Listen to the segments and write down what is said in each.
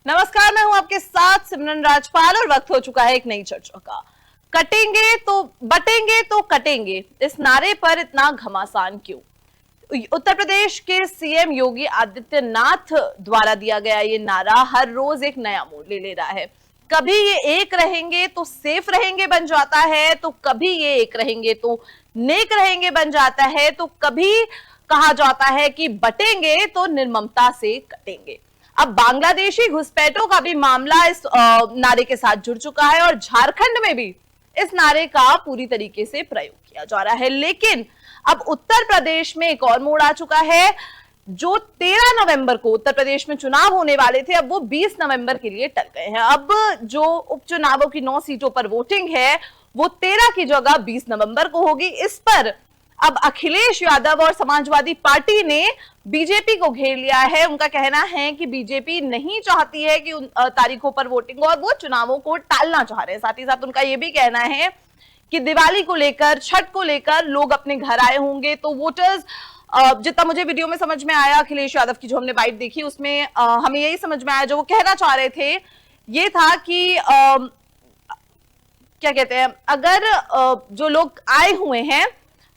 नमस्कार, मैं हूं आपके साथ सिमरन राजपाल और वक्त हो चुका है एक नई चर्चा का। कटेंगे तो बटेंगे तो कटेंगे, इस नारे पर इतना घमासान क्यों? उत्तर प्रदेश के सीएम योगी आदित्यनाथ द्वारा दिया गया ये नारा हर रोज एक नया मोड़ ले रहा है। कभी ये एक रहेंगे तो सेफ रहेंगे बन जाता है, तो कभी ये एक रहेंगे तो नेक रहेंगे बन जाता है, तो कभी कहा जाता है कि बटेंगे तो निर्ममता से कटेंगे। अब बांग्लादेशी घुसपैठों का भी मामला इस नारे के साथ जुड़ चुका है और झारखंड में भी इस नारे का पूरी तरीके से प्रयोग किया जा रहा है। लेकिन अब उत्तर प्रदेश में एक और मोड़ आ चुका है। जो 13 नवंबर को उत्तर प्रदेश में चुनाव होने वाले थे, अब वो 20 नवंबर के लिए टल गए हैं। अब जो उपचुनावों की 9 सीटों पर वोटिंग है वो 13 की जगह 20 नवंबर को होगी। इस पर अब अखिलेश यादव और समाजवादी पार्टी ने बीजेपी को घेर लिया है। उनका कहना है कि बीजेपी नहीं चाहती है कि उन तारीखों पर वोटिंग हो और वो चुनावों को टालना चाह रहे हैं। साथ ही साथ उनका यह भी कहना है कि दिवाली को लेकर, छठ को लेकर लोग अपने घर आए होंगे, तो वोटर्स, जितना मुझे वीडियो में समझ में आया अखिलेश यादव की जो हमने बाइट देखी उसमें हमें यही समझ में आया, जो वो कहना चाह रहे थे ये था कि क्या कहते हैं, अगर जो लोग आए हुए हैं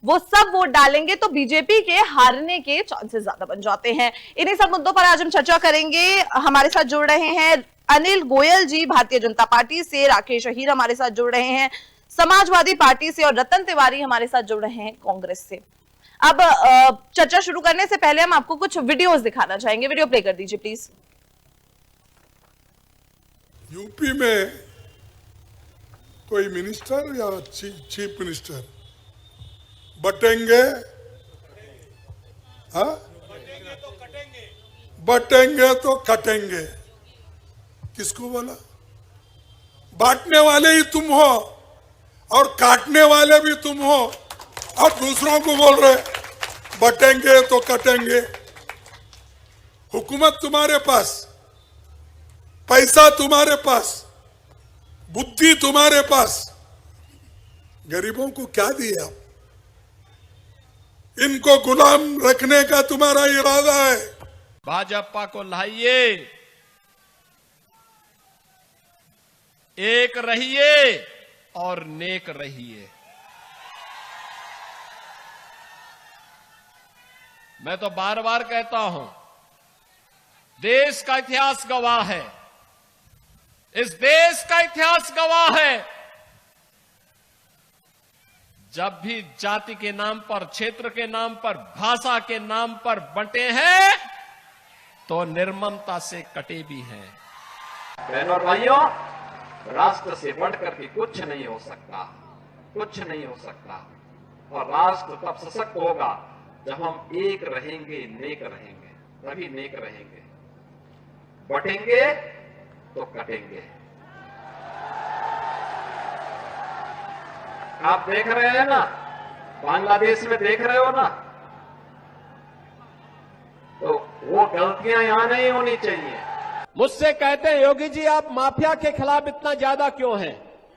वो सब वोट डालेंगे तो बीजेपी के हारने के चांसेस ज्यादा बन जाते हैं। इन्हीं सब मुद्दों पर आज हम चर्चा करेंगे। हमारे साथ जुड़ रहे हैं अनिल गोयल जी भारतीय जनता पार्टी से, राकेश अहीर हमारे साथ जुड़ रहे हैं समाजवादी पार्टी से और रतन तिवारी हमारे साथ जुड़ रहे हैं कांग्रेस से। अब चर्चा शुरू करने से पहले हम आपको कुछ वीडियोस दिखाना चाहेंगे। वीडियो प्ले कर दीजिए प्लीज। यूपी में कोई मिनिस्टर या चीफ मिनिस्टर बटेंगे, हाँ, बटेंगे तो कटेंगे, किसको बोला? बांटने वाले ही तुम हो और काटने वाले भी तुम हो और दूसरों को बोल रहे बटेंगे तो कटेंगे। हुकूमत तुम्हारे पास, पैसा तुम्हारे पास, बुद्धि तुम्हारे पास, गरीबों को क्या दिया? इनको गुलाम रखने का तुम्हारा इरादा है। भाजपा को लाइए, एक रहिए और नेक रहिए। मैं तो बार बार कहता हूं, देश का इतिहास गवाह है, इस देश का इतिहास गवाह है, जब भी जाति के नाम पर, क्षेत्र के नाम पर, भाषा के नाम पर बंटे हैं तो निर्ममता से कटे भी हैं। बहनों और भाइयों, राष्ट्र से बढ़कर के कुछ नहीं हो सकता, कुछ नहीं हो सकता। और राष्ट्र तब सशक्त होगा जब हम एक रहेंगे, नेक रहेंगे, तभी नेक रहेंगे। बटेंगे तो कटेंगे। आप देख रहे हैं ना, बांग्लादेश में देख रहे हो ना, तो वो गलतियां यहां नहीं होनी चाहिए। मुझसे कहते हैं योगी जी आप माफिया के खिलाफ इतना ज्यादा क्यों हैं?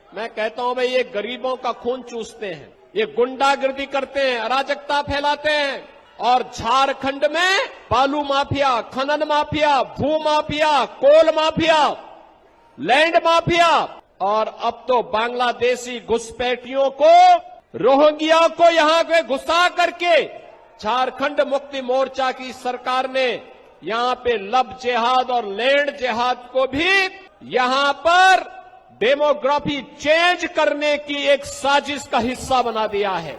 मैं कहता हूं भाई, ये गरीबों का खून चूसते हैं, ये गुंडागर्दी करते हैं, अराजकता फैलाते हैं। और झारखंड में बालू माफिया, खनन माफिया, भू माफिया, कोल माफिया, लैंड माफिया और अब तो बांग्लादेशी घुसपैठियों को, रोहिंग्या को यहां पे घुसा करके झारखंड मुक्ति मोर्चा की सरकार ने यहां पे लब जिहाद और लैंड जिहाद को भी यहां पर डेमोग्राफी चेंज करने की एक साजिश का हिस्सा बना दिया है।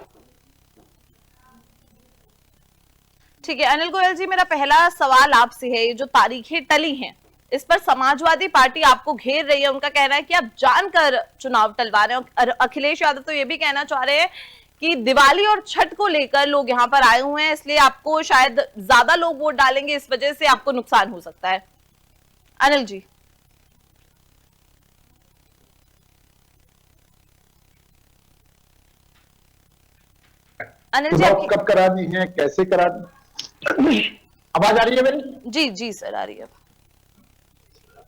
ठीक है अनिल गोयल जी, मेरा पहला सवाल आपसे है, ये जो तारीखें टली हैं इस पर समाजवादी पार्टी आपको घेर रही है। उनका कहना है कि आप जानकर चुनाव टलवा रहे हैं और अखिलेश यादव तो ये भी कहना चाह रहे हैं कि दिवाली और छठ को लेकर लोग यहां पर आए हुए हैं, इसलिए आपको शायद ज्यादा लोग वोट डालेंगे, इस वजह से आपको नुकसान हो सकता है। अनिल जी। अनिल जी कब करानी है, कैसे करानी? आवाज आ रही है मेरी? जी जी सर, आ रही है।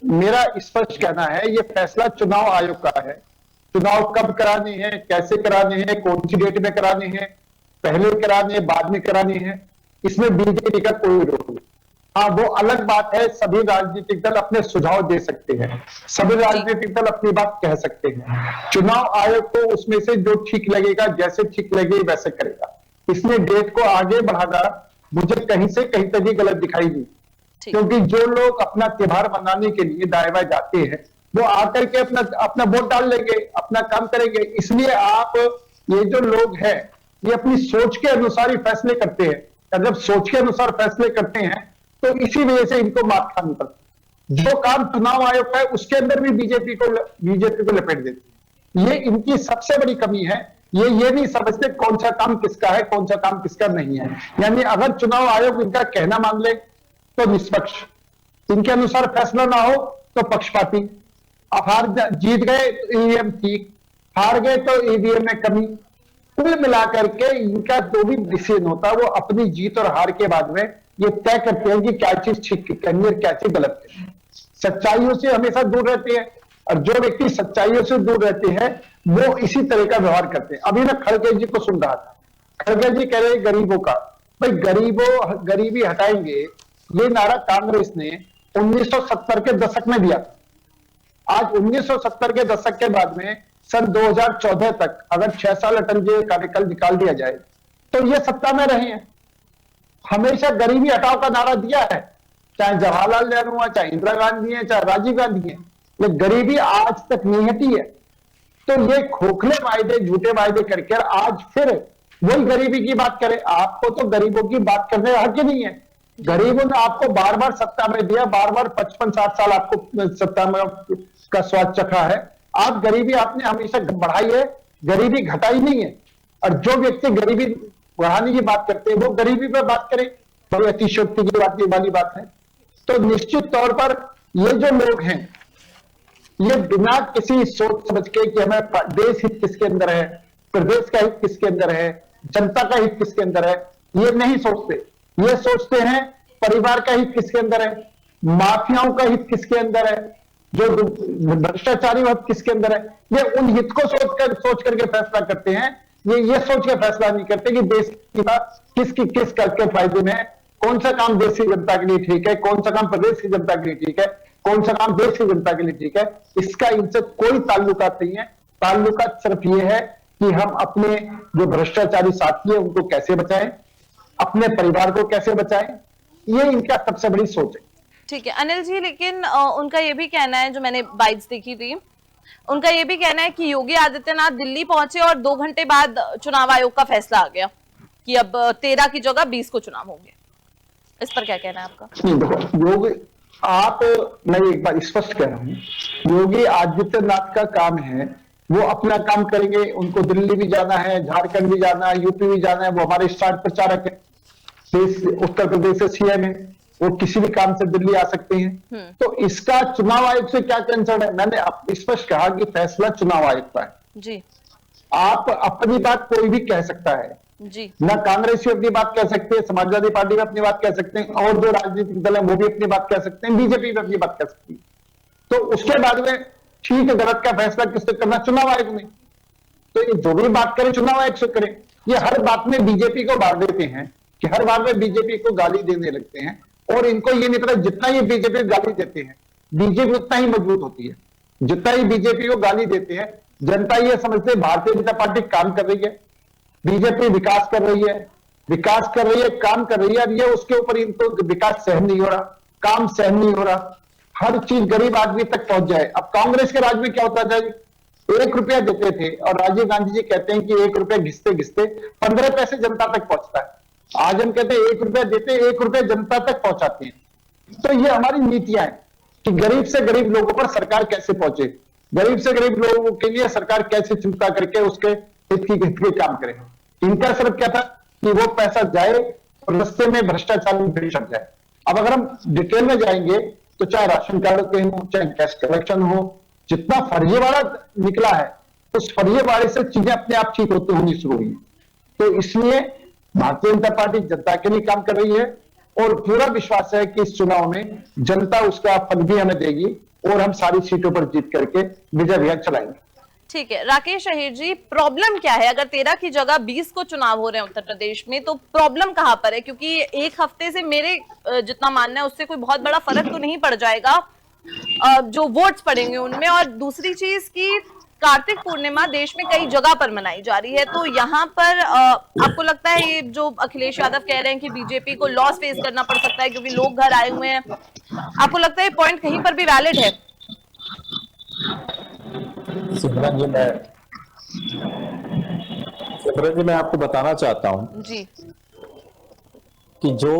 मेरा स्पष्ट कहना है, ये फैसला चुनाव आयोग का है। चुनाव कब करानी है, कैसे करानी है, कौन सी डेट में करानी है, पहले करानी है, बाद में करानी है, इसमें बीजेपी का कोई रोल नहीं। हाँ, वो अलग बात है। सभी राजनीतिक दल अपने सुझाव दे सकते हैं, सभी राजनीतिक दल अपनी बात कह सकते हैं। चुनाव आयोग को उसमें से जो ठीक लगेगा, जैसे ठीक लगे वैसे करेगा। इसमें डेट को आगे बढ़ाना मुझे कहीं से कहीं तक ही गलत दिखाई दी, क्योंकि जो लोग अपना त्योहार मनाने के लिए दाएं बाएं जाते हैं वो आकर के अपना वोट डाल लेंगे, अपना काम करेंगे। इसलिए आप ये जो लोग हैं ये अपनी सोच के अनुसार ही फैसले करते हैं, और जब सोच के अनुसार फैसले करते हैं तो इसी वजह से इनको मात खानी पड़ती है। जो काम चुनाव आयोग का है उसके अंदर भी बीजेपी को लपेट देती है। ये इनकी सबसे बड़ी कमी है। ये नहीं समझते कौन सा काम किसका है, कौन सा काम किसका नहीं है। यानी अगर चुनाव आयोग इनका कहना मान ले तो निष्पक्ष, इनके अनुसार फैसला ना हो तो पक्षपाती। अब जीत गए तो ईवीएम ठीक, हार गए तो ईवीएम में कमी। कुल मिलाकर के इनका जो भी डिसीजन होता है वो अपनी जीत और हार के बाद में ये तय करते हैं कि क्या चीज ठीक करनी है, क्या चीज गलत करनी है। सच्चाइयों से हमेशा दूर रहते हैं, और जो व्यक्ति सच्चाइयों से दूर रहते हैं वो इसी तरह का व्यवहार करते हैं। अभी मैं खड़गे जी को सुन रहा था, खड़गे जी कह रहे गरीबों का, भाई गरीबी हटाएंगे, ये नारा कांग्रेस ने 1970 के दशक में दिया। आज 1970 के दशक के बाद में सन 2014 तक अगर 6 साल अटल जी कार्यकाल निकाल दिया जाए तो ये सत्ता में रहे हैं, हमेशा गरीबी हटाओ का नारा दिया है। चाहे जवाहरलाल नेहरू है, चाहे इंदिरा गांधी है, चाहे राजीव गांधी है, ये गरीबी आज तक नहीं हटी है। तो ये खोखले वायदे, झूठे वायदे करके आज फिर वही गरीबी की बात करें। आपको तो गरीबों की बात करने का हक ही नहीं है। गरीबों ने आपको बार बार सत्ता में दिया, बार बार 55-60 साल आपको सत्ता में का स्वाद चखा है। आप गरीबी आपने हमेशा बढ़ाई है, गरीबी घटाई नहीं है। और जो व्यक्ति गरीबी बढ़ाने की बात करते हैं वो गरीबी पर बात करें, बड़ी अतिशयोक्ति की बात वाली बात है। तो निश्चित तौर पर ये जो लोग हैं ये बिना किसी सोच समझ के कि हमें देश हित किसके अंदर है, प्रदेश का हित किसके अंदर है, जनता का हित किसके अंदर है, ये नहीं सोचते। ये सोचते हैं परिवार का हित किसके अंदर है, माफियाओं का हित किसके अंदर है, जो भ्रष्टाचारी हित किसके अंदर है। ये उन हित को सोच करके फैसला करते हैं। ये सोच के फैसला नहीं करते कि देश की किस करके फायदे में है, कौन सा काम देश की जनता के लिए ठीक है, कौन सा काम प्रदेश की जनता के लिए ठीक है, कौन सा काम देश की जनता के लिए ठीक है। इसका इनसे कोई ताल्लुकात नहीं है। ताल्लुकात सिर्फ ये है कि हम अपने जो भ्रष्टाचारी साथी है उनको कैसे बचाएं, अपने परिवार को कैसे बचाएं, ये इनका सबसे बड़ी सोच है। ठीक है अनिल जी, लेकिन उनका ये भी कहना है, जो मैंने बाइट्स देखी थी, उनका ये भी कहना है कि योगी आदित्यनाथ दिल्ली पहुंचे और 2 घंटे बाद चुनाव आयोग का फैसला आ गया कि अब 13 की जगह 20 को चुनाव होंगे। इस पर क्या कहना है आपका? योगी मैं एक बार स्पष्ट कह रहा हूं, योगी आदित्यनाथ का काम है, वो अपना काम करेंगे। उनको दिल्ली भी जाना है, झारखंड भी जाना है, यूपी भी जाना है। वो हमारे स्टार प्रचारक है, उत्तर प्रदेश से सीएम है, वो किसी भी काम से दिल्ली आ सकते हैं। तो इसका चुनाव आयोग से क्या कंसर्न है? मैंने स्पष्ट कहा कि फैसला चुनाव आयोग का है जी। आप अपनी बात कोई भी कह सकता है जी, ना, कांग्रेस भी अपनी बात कह सकते हैं, समाजवादी पार्टी भी अपनी बात कह सकते हैं, और जो राजनीतिक दल है वो भी अपनी बात कह सकते हैं, बीजेपी भी अपनी बात कह सकती है। तो उसके बाद में ठीक है गलत का फैसला किससे करना? चुनाव आयोग ने। तो ये जो भी बात करें चुनाव आयोग से करें। ये हर बात में बीजेपी को बांट देते हैं कि हर बार में बीजेपी को गाली देने लगते हैं, और इनको ये नहीं पता जितना ये बीजेपी को गाली देते हैं बीजेपी उतना ही मजबूत होती है। जितना ही बीजेपी को गाली देते हैं जनता ये समझते हैं भारतीय जनता पार्टी काम कर रही है, बीजेपी विकास कर रही है, काम कर रही है। अब ये उसके ऊपर इनको विकास सहन नहीं हो रहा, काम सहन नहीं हो रहा, हर चीज गरीब आदमी तक पहुंच जाए। अब कांग्रेस के राज में क्या होता था, 1 रुपया देते थे और राजीव गांधी जी कहते हैं कि 1 रुपया घिसते घिसते 15 पैसे जनता तक पहुंचता है। आज हम कहते हैं 1 रुपया देते, 1 रुपया जनता तक पहुंचाते हैं। तो ये हमारी नीतियां हैं कि गरीब से गरीब लोगों पर सरकार कैसे पहुंचे, गरीब से गरीब लोगों के लिए सरकार कैसे चिंता करके उसके हित के काम करे। इनका सिर्फ क्या था कि वो पैसा जाए और रास्ते में भ्रष्टाचार में छट जाए। अब अगर हम डिटेल में जाएंगे तो चाहे राशन कार्ड के हो, चाहे कैश कलेक्शन हो, जितना फर्जीवाड़ा निकला है उस फर्जीवाड़े से चीजें अपने आप ठीक होनी शुरू हुई। तो इसलिए भारतीय जनता पार्टी जनता के लिए काम कर रही है, और पूरा विश्वास है कि इस चुनाव में जनता उसका फल भी हमें देगी और हम सारी सीटों पर जीत करके विजय अभियान चलाएंगे। ठीक है राकेश अहीर जी, प्रॉब्लम क्या है? अगर 13 की जगह 20 को चुनाव हो रहे हैं उत्तर प्रदेश में, तो प्रॉब्लम कहां पर है? क्योंकि एक हफ्ते से मेरे जितना मानना है उससे कोई बहुत बड़ा फर्क तो नहीं पड़ जाएगा जो वोट्स पड़ेंगे उनमें। और दूसरी चीज की कार्तिक पूर्णिमा देश में कई जगह पर मनाई जा रही है, तो यहाँ पर आपको लगता है ये जो अखिलेश यादव कह रहे हैं कि बीजेपी को लॉस फेस करना पड़ सकता है क्योंकि लोग घर आए हुए हैं, आपको लगता है पॉइंट कहीं पर भी वैलिड है? सिमरन जी मैं आपको बताना चाहता हूं जी कि जो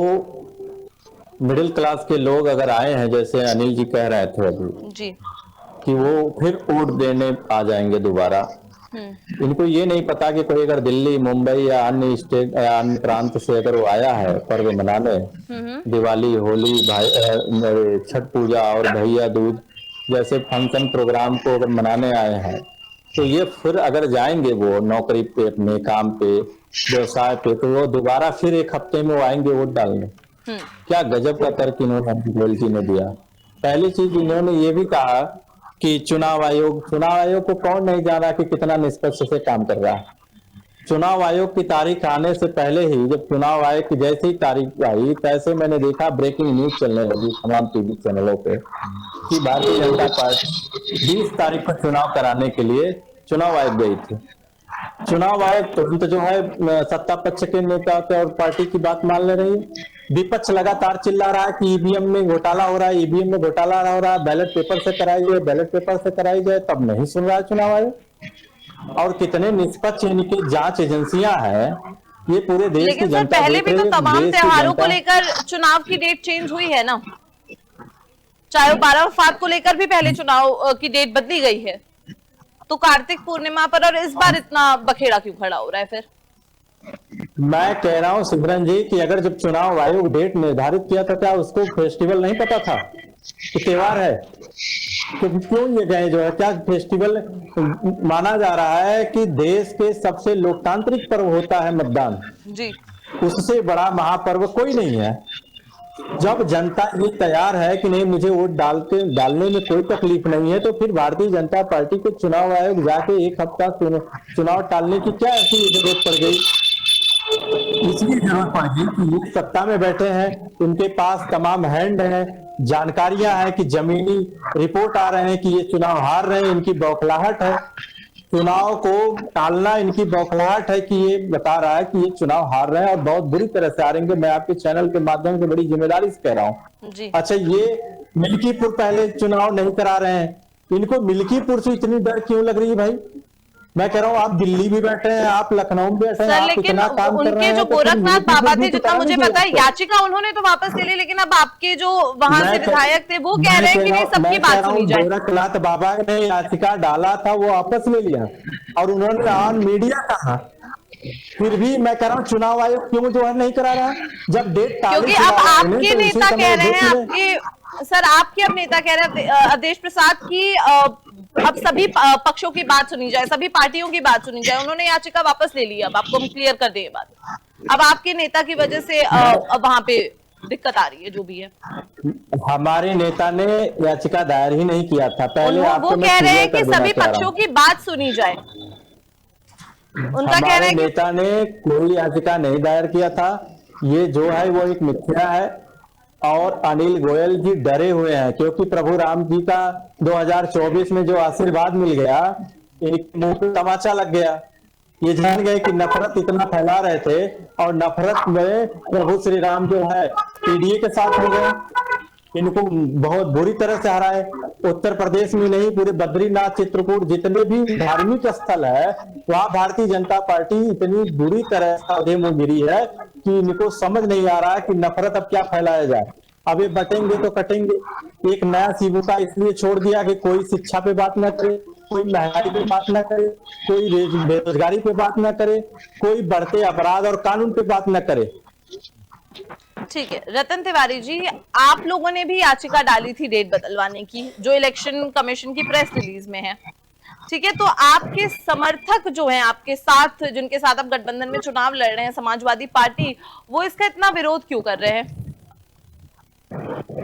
मिडिल क्लास के लोग अगर आए हैं, जैसे अनिल जी कह रहे थे अभी जी कि वो फिर वोट देने आ जाएंगे दोबारा, इनको ये नहीं पता कि कोई अगर दिल्ली, मुंबई या अन्य स्टेट या अन्य प्रांत से अगर वो आया है पर्व मनाने, दिवाली, होली, भाई छठ पूजा और भैया दूज जैसे फंक्शन प्रोग्राम को अगर मनाने आए हैं, तो ये फिर अगर जाएंगे वो नौकरी पे, अपने काम पे, व्यवसाय पे, तो वो दोबारा फिर एक हफ्ते में वो आएंगे वोट डालने। क्या गजब का तर्क इन्होंने गोयल जी ने दिया। पहली चीज इन्होंने ये भी कहा कि चुनाव आयोग को कौन नहीं जाना कि कितना निष्पक्ष से काम कर रहा है। चुनाव आयोग की तारीख आने से पहले ही, जब चुनाव आयोग की जैसे ही तारीख आई, तैसे मैंने देखा ब्रेकिंग न्यूज चलने लगी तमाम टीवी चैनलों पे कि भारतीय जनता पार्टी 20 तारीख को चुनाव कराने के लिए चुनाव आयोग गई थी। चुनाव आयोग तुरंत जो है सत्ता पक्ष के नेता और पार्टी की बात मान ले रही है। विपक्ष लगातार चिल्ला रहा है कि ईवीएम में घोटाला हो रहा है, ईवीएम में घोटाला हो रहा है, बैलेट पेपर से कराई जाए, बैलेट पेपर से कराई जाए, तब नहीं सुन रहा है चुनाव आयोग। और कितने निष्पक्ष इनकी जांच एजेंसियां हैं, ये पूरे देश की लेकिन सर जनता पहले भी तो तमाम त्योहारों को लेकर चुनाव की डेट चेंज हुई है ना, चाहे वो 12 वफात को लेकर भी पहले चुनाव की डेट बदली गई है, तो कार्तिक पूर्णिमा पर और इस बार इतना बखेड़ा क्यों खड़ा हो रहा है फिर? मैं कह रहा हूं सिमरन जी कि अगर जब चुनाव आयोग डेट निर्धारित किया था, क्या उसको फेस्टिवल नहीं पता था कि त्योहार है? तो क्यों ये गए जो है, क्या फेस्टिवल माना जा रहा है कि देश के सबसे लोकतांत्रिक पर्व होता है मतदान जी, उससे बड़ा महापर्व कोई नहीं है। जब जनता ये तैयार है कि नहीं मुझे वोट डालने में कोई तकलीफ नहीं है, तो फिर भारतीय जनता पार्टी को चुनाव आयोग जाके एक हफ्ता चुनाव टालने की क्या ऐसी जरूरत पड़ गई? इसलिए जरूरत पड़ गई कि ये सत्ता में बैठे हैं, उनके पास तमाम हैंड है, जानकारियां हैं कि जमीनी रिपोर्ट आ रहे हैं कि ये चुनाव हार रहे हैं, इनकी बौखलाहट है, चुनाव को टालना इनकी बौखलाहट है कि ये बता रहा है कि ये चुनाव हार रहे हैं और बहुत बुरी तरह से हारेंगे। मैं आपके चैनल के माध्यम से बड़ी जिम्मेदारी से कह रहा हूँ। अच्छा, ये मिल्कीपुर पहले चुनाव नहीं करा रहे हैं, इनको मिल्कीपुर से इतनी डर क्यों लग रही है भाई? मैं कह रहा हूँ आप दिल्ली भी बैठे हैं, आप लखनऊ में बैठे हैं, आप लेकिन इतना काम कर रहे उनके हैं, जो तो गोरखनाथ बाबा थे, जितना मुझे पता है, आपको। याचिका उन्होंने तो वापस ले ली, लेकिन अब आपके जो वहां से विधायक थे वो कह रहे हैं कि नहीं सबकी बात सुनी जाए। गोरखनाथ बाबा ने याचिका डाला था, वो वापस ले लिया और उन्होंने ऑन मीडिया कहा। फिर भी मैं कह रहा हूँ चुनाव आयोग क्यों जो है नहीं करा रहा, जब डेट क्योंकि अब आपके नेता कह रहे हैं, आपके अब नेता कह रहे हैं अवधेश प्रसाद की अब सभी पक्षों की बात सुनी जाए, सभी पार्टियों की बात सुनी जाए। उन्होंने याचिका वापस ले ली। अब आपको हम क्लियर कर दें ये बात, अब आपके नेता की वजह से वहां पे दिक्कत आ रही है, जो भी है। हमारे नेता ने याचिका दायर ही नहीं किया था पहले। वो कह रहे हैं कि सभी पक्षों की बात सुनी जाए। उनका कहना है कि नेता ने कोई याचिका नहीं दायर किया था, ये जो है वो एक मिथ्या है। और अनिल गोयल जी डरे हुए हैं क्योंकि प्रभु राम जी का 2024 में जो आशीर्वाद मिल गया, एक मुंह पे तमाचा लग गया। ये जान गए कि नफरत इतना फैला रहे थे और नफरत में प्रभु श्री राम जो है पीडीए के साथ हो गए, इनको बहुत बुरी तरह से हराए। उत्तर प्रदेश में नहीं, पूरे बद्रीनाथ, चित्रकूट, जितने भी धार्मिक स्थल है वहां भारतीय जनता पार्टी इतनी बुरी तरह से मुंह गिरी है कि इनको समझ नहीं आ रहा कि नफरत अब क्या फैलाया जाए। अब ये बटेंगे तो कटेंगे। एक नया सिबुका इसलिए छोड़ दिया कि कोई शिक्षा पे बात ना करे, कोई महंगाई पे बात ना करे, कोई बेरोजगारी पे बात ना करे, कोई बढ़ते अपराध और कानून पे बात ना करे। ठीक है रतन तिवारी जी, आप लोगों ने भी याचिका डाली थी डेट बदलवाने की, जो इलेक्शन कमीशन की प्रेस रिलीज में है, ठीक है? तो आपके समर्थक जो हैं, आपके साथ जिनके साथ आप गठबंधन में चुनाव लड़ रहे हैं, समाजवादी पार्टी, वो इसका इतना विरोध क्यों कर रहे हैं?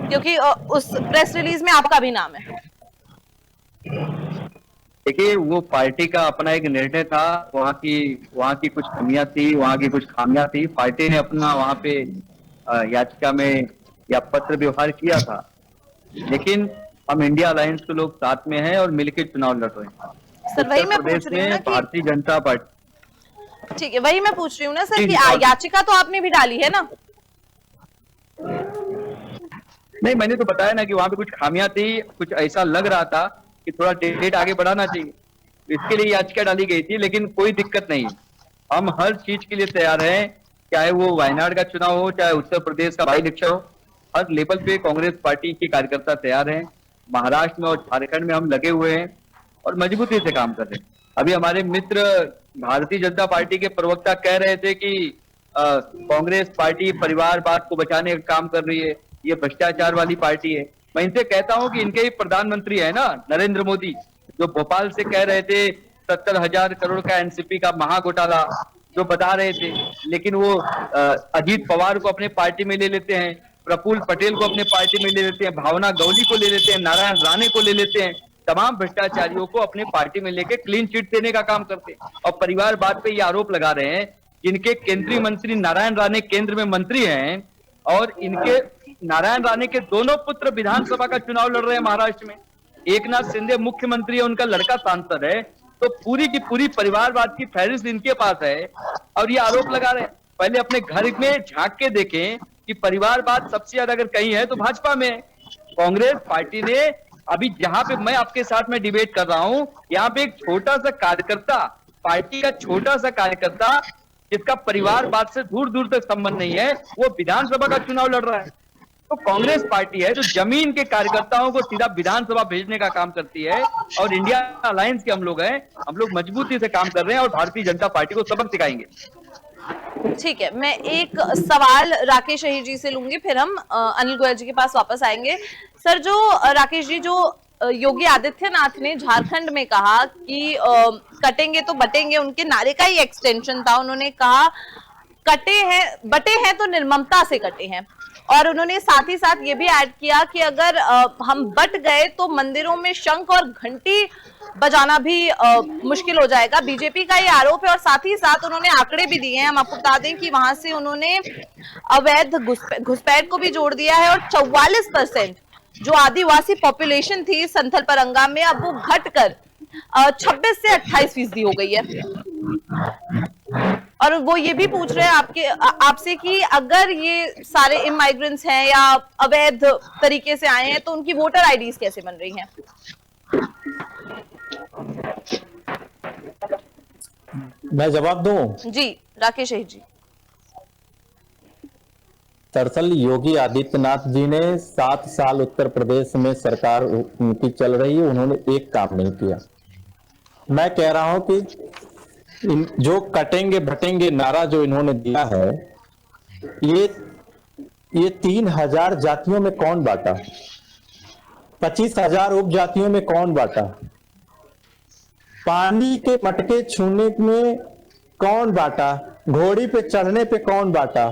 क्योंकि उस प्रेस रिलीज में आपका भी नाम है। देखिए, वो पार्टी का अपना एक निर्णय था। वहाँ की कुछ कमियां थी, वहाँ की कुछ खामियां थी। पार्टी ने अपना वहाँ पे याचिका में या पत्र व्यवहार किया था, लेकिन हम इंडिया अलायंस के लोग साथ में हैं और मिलकर चुनाव लड़ रहे हैं। सर वही मैं उत्तर प्रदेश पूछ रही हूँ ना में कि भारतीय जनता पार्टी, ठीक है, वही मैं पूछ रही हूँ ना सर जी, कि जी, याचिका तो आपने भी डाली है ना? नहीं, मैंने तो बताया ना कि वहाँ पे कुछ खामियां थी, कुछ ऐसा लग रहा था कि थोड़ा डेट आगे बढ़ाना चाहिए, इसके लिए याचिका डाली गई थी। लेकिन कोई दिक्कत नहीं, हम हर चीज के लिए तैयार हैं, चाहे वो वायनाड का चुनाव हो, चाहे उत्तर प्रदेश का बाई इलेक्शन हो। हर लेवल पे कांग्रेस पार्टी के कार्यकर्ता तैयार हैं। महाराष्ट्र में और झारखंड में हम लगे हुए हैं और मजबूती से काम कर रहे हैं। अभी हमारे मित्र भारतीय जनता पार्टी के प्रवक्ता कह रहे थे कि कांग्रेस पार्टी परिवारवाद को बचाने का काम कर रही है, ये भ्रष्टाचार वाली पार्टी है। मैं इनसे कहता हूं कि इनके ही प्रधानमंत्री है ना नरेंद्र मोदी, जो भोपाल से कह रहे थे 70,000 करोड़ का एनसीपी का महाघोटाला जो बता रहे थे, लेकिन वो अजीत पवार को अपने पार्टी में ले लेते हैं, प्रफुल्ल पटेल को अपने पार्टी में ले लेते हैं, भावना गौली को ले लेते हैं, नारायण राणे को ले लेते हैं। तमाम भ्रष्टाचारियों को अपने पार्टी में लेके क्लीन चिट देने का काम करते हैं और परिवारवाद पे ये आरोप लगा रहे हैं। इनके केंद्रीय मंत्री नारायण राणे केंद्र में मंत्री हैं और इनके नारायण राणे के दोनों पुत्र विधानसभा का चुनाव लड़ रहे हैं महाराष्ट्र में। एकनाथ शिंदे मुख्यमंत्री है, उनका लड़का सांसद है, तो पूरी की पूरी परिवारवाद की फहरिस्त इनके पास है और ये आरोप लगा रहे हैं। पहले अपने घर में झांक के देखें कि परिवारवाद सबसे ज्यादा अगर कहीं है तो भाजपा में है। कांग्रेस पार्टी ने अभी जहां पे मैं आपके साथ में डिबेट कर रहा हूं, यहाँ पे एक छोटा सा कार्यकर्ता, पार्टी का छोटा सा कार्यकर्ता जिसका परिवारवाद से दूर दूर तक संबंध नहीं है, वो विधानसभा का चुनाव लड़ रहा है। तो कांग्रेस पार्टी है जो जमीन के कार्यकर्ताओं को सीधा विधानसभा भेजने का काम करती है और इंडिया अलायंस के हम लोग हैं, हम लोग मजबूती से काम कर रहे हैं और भारतीय जनता पार्टी को सबक सिखाएंगे। ठीक है, मैं एक सवाल राकेश अहीर जी से लूंगी, फिर हम अनिल गोयल जी के पास वापस आएंगे। सर, जो राकेश जी, जो योगी आदित्यनाथ ने झारखंड में कहा कि कटेंगे तो बटेंगे, उनके नारे का ही एक्सटेंशन था। उन्होंने कहा कटे हैं बटे हैं तो निर्ममता से कटे हैं, और उन्होंने साथ ही साथ ये भी ऐड किया कि अगर हम बट गए तो मंदिरों में शंख और घंटी बजाना भी मुश्किल हो जाएगा। बीजेपी का ये आरोप है और साथ ही साथ उन्होंने आंकड़े भी दिए हैं। हम आपको बता दें कि वहां से उन्होंने अवैध घुसपैठ को भी जोड़ दिया है और 44% जो आदिवासी पॉपुलेशन थी संथल परगना में, अब वो घटकर 26 से 28% हो गई है। और वो ये भी पूछ रहे हैं आपसे कि अगर ये सारे इमाइग्रेंट्स हैं या अवैध तरीके से आए हैं तो उनकी वोटर आईडीज कैसे बन रही हैं? मैं जवाब दूं? जी राकेश जी। दरअसल योगी आदित्यनाथ जी ने 7 साल उत्तर प्रदेश में सरकार उनकी चल रही है, उन्होंने एक काम नहीं किया। मैं कह रहा हूं कि जो कटेंगे बटेंगे नारा जो इन्होंने दिया है, ये 3,000 जातियों में कौन बांटा? 25,000 उपजातियों में कौन बांटा? पानी के मटके छूने में कौन बांटा? घोड़ी पे चढ़ने पे कौन बांटा?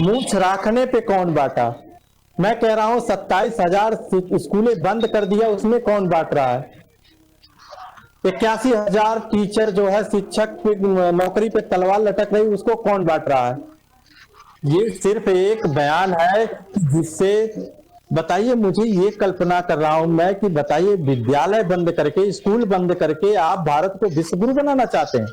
मूंछ राखने पे कौन बांटा? मैं कह रहा हूं 27,000 स्कूलें बंद कर दिया, उसमें कौन बांट रहा है? 81,000 टीचर जो है शिक्षक नौकरी पे तलवार लटक रही, उसको कौन बांट रहा है? ये सिर्फ एक बयान है जिससे, बताइए, मुझे ये कल्पना कर रहा हूं मैं कि बताइए, विद्यालय बंद करके, स्कूल बंद करके आप भारत को विश्वगुरु बनाना चाहते हैं?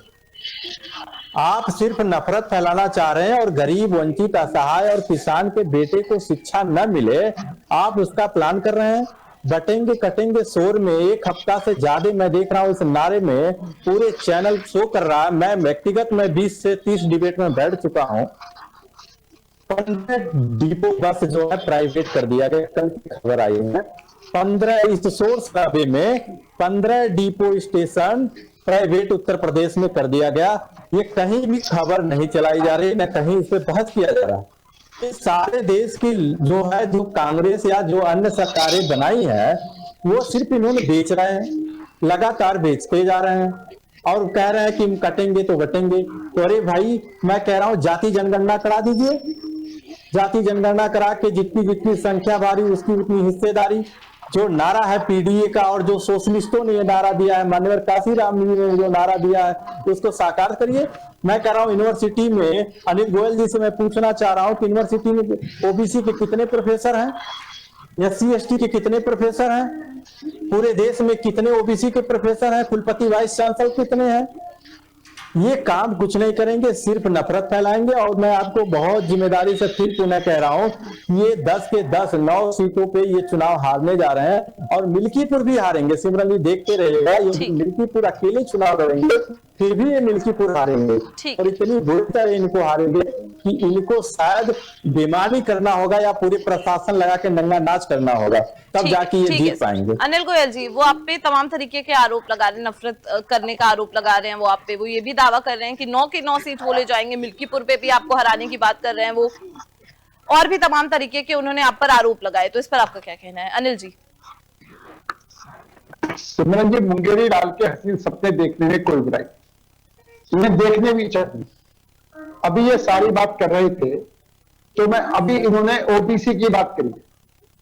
आप सिर्फ नफरत फैलाना चाह रहे हैं और गरीब, वंचित, असहाय और किसान के बेटे को शिक्षा न मिले, आप उसका प्लान कर रहे हैं। बटेंगे कटेंगे शोर में 1 हफ्ता से ज्यादा मैं देख रहा हूं इस नारे में पूरे चैनल शो कर रहा है। मैं व्यक्तिगत में 20 से 30 डिबेट में बैठ चुका हूं। 15 डिपो बस जो है प्राइवेट कर दिया गया, कल की खबर आई है। 15 इस सोर्स सर्वे में 15 depot station private Uttar Pradesh में कर दिया गया। ये कहीं भी खबर नहीं चलाई जा रही, न कहीं इस पे बहस किया जा रहा। सारे देश की जो है, जो कांग्रेस या जो अन्य सरकारें बनाई है, वो सिर्फ इन्होंने बेच रहे हैं, लगातार बेचते जा रहे हैं और कह रहे हैं कि हम कटेंगे तो बटेंगे। तो अरे भाई, मैं कह रहा हूं जाति जनगणना करा दीजिए। जाति जनगणना करा के जितनी जितनी संख्या बारी उसकी उतनी हिस्सेदारी। जो नारा है पीडीए का और जो सोशलिस्टों ने ये नारा दिया है, माननीय काशीराम जी ने जो नारा दिया है उसको साकार करिए। मैं कह रहा हूँ यूनिवर्सिटी में अनिल गोयल जी से मैं पूछना चाह रहा हूँ कि यूनिवर्सिटी में ओबीसी के कितने प्रोफेसर हैं, SC ST के कितने प्रोफेसर हैं, पूरे देश में कितने ओबीसी के प्रोफेसर हैं, कुलपति वाइस चांसलर कितने हैं? ये काम कुछ नहीं करेंगे, सिर्फ नफरत फैलाएंगे। और मैं आपको बहुत जिम्मेदारी से फिर पुनः कह रहा हूं, ये 10 के 10 9 सीटों पे ये चुनाव हारने जा रहे हैं और मिल्कीपुर भी हारेंगे। सिमरन जी देखते रहिएगा, ये मिल्कीपुर अकेले चुनाव लड़ेंगे, फिर भी ये मिल्कीपुर हारेंगे और इतनी बुरी तरह इनको हारेंगे कि इनको शायद बेईमानी करना होगा या पूरे प्रशासन लगा के नंगा नाच करना होगा, तब जाके ये जीत पाएंगे। अनिल गोयल जी, वो आप पे तमाम तरीके के आरोप लगा रहे हैं, नफरत करने का आरोप लगा रहे हैं वो आप पे, वो ये भी दावा कर रहे हैं कि 9 की 9 सीट वो ले जाएंगे, मिल्कीपुर पे भी आपको हराने की बात कर रहे हैं वो, और भी तमाम तरीके के उन्होंने आप पर आरोप लगाए। तो इस पर आपका क्या कहना है अनिल जी? सिमरन जी, मुंगेरी डाल के हसीन सपने देखने में कोई बुराई, इन्हें देखने भी चाहिए। अभी ये सारी बात कर रहे थे तो मैं अभी इन्होंने ओबीसी की बात करी,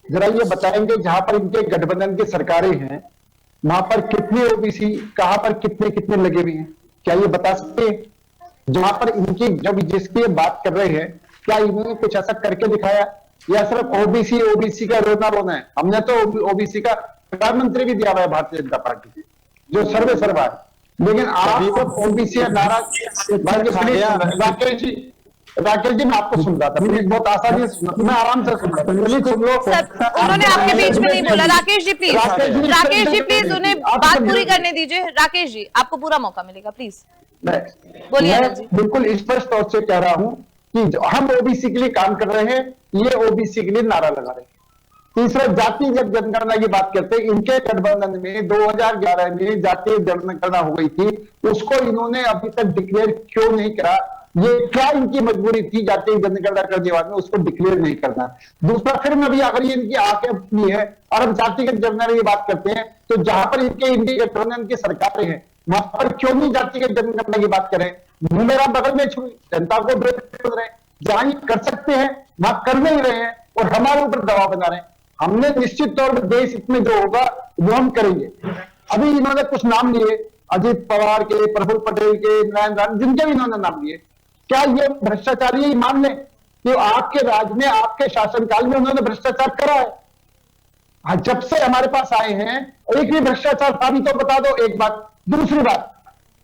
जरा ये बताएंगे जहां पर इनके गठबंधन की सरकारें हैं वहां पर कितने ओबीसी, कहां पर कितने कितने लगे हुए हैं, क्या ये बता सकते हैं? जहां पर इनकी जब जिसकी बात कर रहे हैं, क्या इन्होंने कुछ ऐसा करके दिखाया या सिर्फ ओबीसी का रोना रोना है? हमने तो ओबीसी का प्रधानमंत्री भी दिया हुआ है भारतीय जनता पार्टी, जो सर्वे सर्वा है, लेकिन आप ओबीसी नाराज। राकेश जी मैं आपको सुन रहा था, मुझे बहुत आसानी से सुना, मैं आराम से सुन रहा था, सुन लो। उन्होंने आपके बीच में नहीं बोला। राकेश जी प्लीज, राकेश जी प्लीज उन्हें बात पूरी करने दीजिए। राकेश जी आपको पूरा मौका मिलेगा, प्लीज बोलिए। मैं बिल्कुल स्पष्ट तौर से कह रहा हूं कि हम ओबीसी के लिए काम कर रहे हैं, ये ओबीसी के लिए नारा लगा रहे हैं। तीसरा, जातीय जनगणना की बात करते हैं, इनके गठबंधन में 2011 में जातीय जनगणना हो गई थी, उसको इन्होंने अभी तक डिक्लेयर क्यों नहीं करा? ये क्या इनकी मजबूरी थी जातीय जनगणना करने वाले उसको डिक्लेयर नहीं करना? दूसरा, फिर में भी अगर ये इनकी आंखें अपनी है और हम जातीय जनगणना की बात करते हैं तो जहां पर इनके इंडिया गठबंधन की सरकारें हैं वहां पर क्यों नहीं जातीय जनगणना की बात करें? मेरा बगल में छुई जनता को कर रहे हैं, जहां ये कर सकते हैं वहां कर नहीं रहे हैं और हमारे ऊपर दबाव बना रहे हैं। हमने निश्चित तौर पर देश में जो होगा वो हम करेंगे। अभी इन्होंने कुछ नाम लिए, अजीत पवार के, प्रफुल्ल पटेल के, नारायण राणा, जिनके भी इन्होंने नाम लिए, क्या ये भ्रष्टाचारी ही मान लें कि आपके राज में, आपके शासनकाल में उन्होंने भ्रष्टाचार करा है? जब से हमारे पास आए हैं एक भी भ्रष्टाचार साबित तो बता दो। एक बात। दूसरी बात,